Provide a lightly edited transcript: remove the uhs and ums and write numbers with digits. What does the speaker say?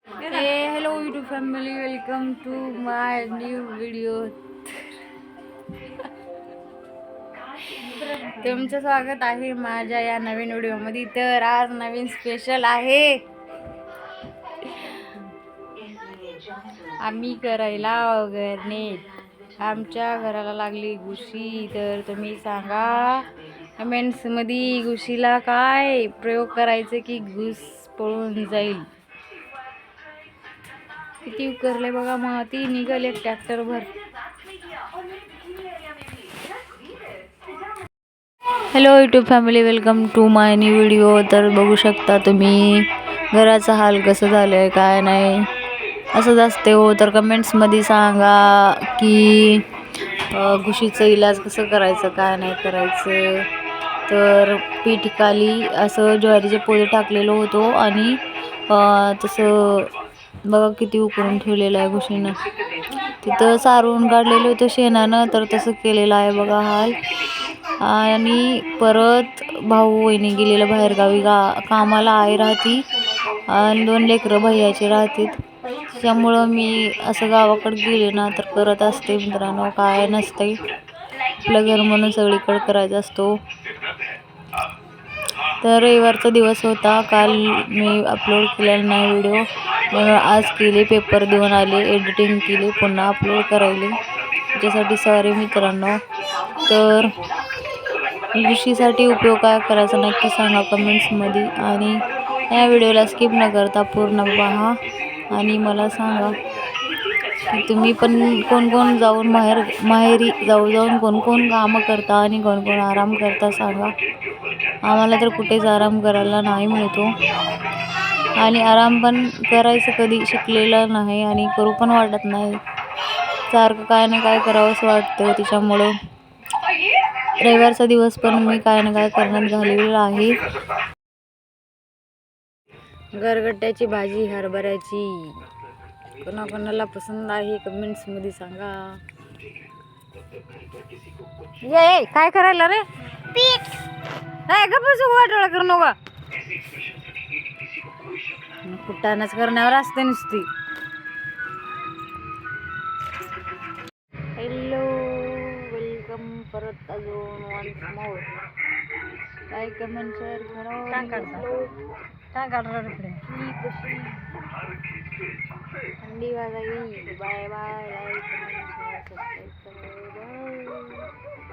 Hello YouTube family, welcome to my new video. तुमचं स्वागत आहे माझ्या या नवीन व्हिडिओ मध्ये. तर आज नवीन स्पेशल आहे, आम्ही करायला वगैरे आमच्या घराला लागली घुशी. तर तुम्ही सांगा कमेंट्स मध्ये घुशीला काय प्रयोग करायचे की घुस पळून जाईल. किती उकरले बघा, मग ती निघाले ट्रॅक्टर भर. Hello YouTube family, welcome to my new video. तर बघू शकता तुम्ही घराचा हाल कसं झालं आहे, काय नाही असंच असते हो. तर कमेंट्समध्ये सांगा की घुशीचं इलाज कसं करायचं, काय नाही करायचं. तर पीठकाली असं ज्वारीचे पोते टाकलेलं होतो आणि तसं बघा किती उकरून ठेवलेलं आहे घुशीनं. तिथं सारून काढलेलं होतं शेणानं, तर तसं केलेलं आहे बघा हाल. आणि परत भाऊ वहिनी गेलेलं बाहेरगावी कामाला, आई राहती आणि 2 लेकरं भैयाचे राहतील. त्यामुळं मी असं गावाकडे गेले ना तर करत असते मित्रांनो, काय नसते आपलं घर म्हणून सगळीकडे करायचं असतो. तर रविवारचा दिवस होता, काल मी अपलोड केलेला नाही व्हिडिओ, म्हणून आज केले. पेपर देऊन आले, एडिटिंग केली, पुन्हा अपलोड करायले, त्याच्यासाठी सॉरी मित्रांनो. तर घुशीसाठी उपयोग काय करायचा नक्की सांगा कमेंट्समध्ये, आणि या व्हिडिओला स्किप न करता पूर्ण पहा आणि मला सांगा की तुम्ही पण कोण कोण जाऊन माहेरी जाऊन कोण कोण कामं करता आणि कोण कोण आराम करता सांगा. आम्हाला तर कुठेच आराम करायला नाही मिळतो आणि आराम पण करायचं कधी शिकलेलं नाही आणि करू पण वाटत नाही. सारखं काय ना काय करावं असं वाटतं. त्याच्यामुळं रविवारचा दिवस पण मी काय ना काय करण्यात घालवलेला आहे. गरगट्ट्याची भाजी हरभऱ्याची कोणाकोणाला पसंत आहे कमेंट्समध्ये सांगा. ये काय करायला रे, पीठ नाही का बस वाटोळा करू नका. कुटाणच करण्यावर असते नुसती. हॅलो वेलकम परत अजून वन्स मोर. काय कमेंट शेअर करा. थंडी वाजायली. Bye bye. Like comment share subscribe करा. बाय.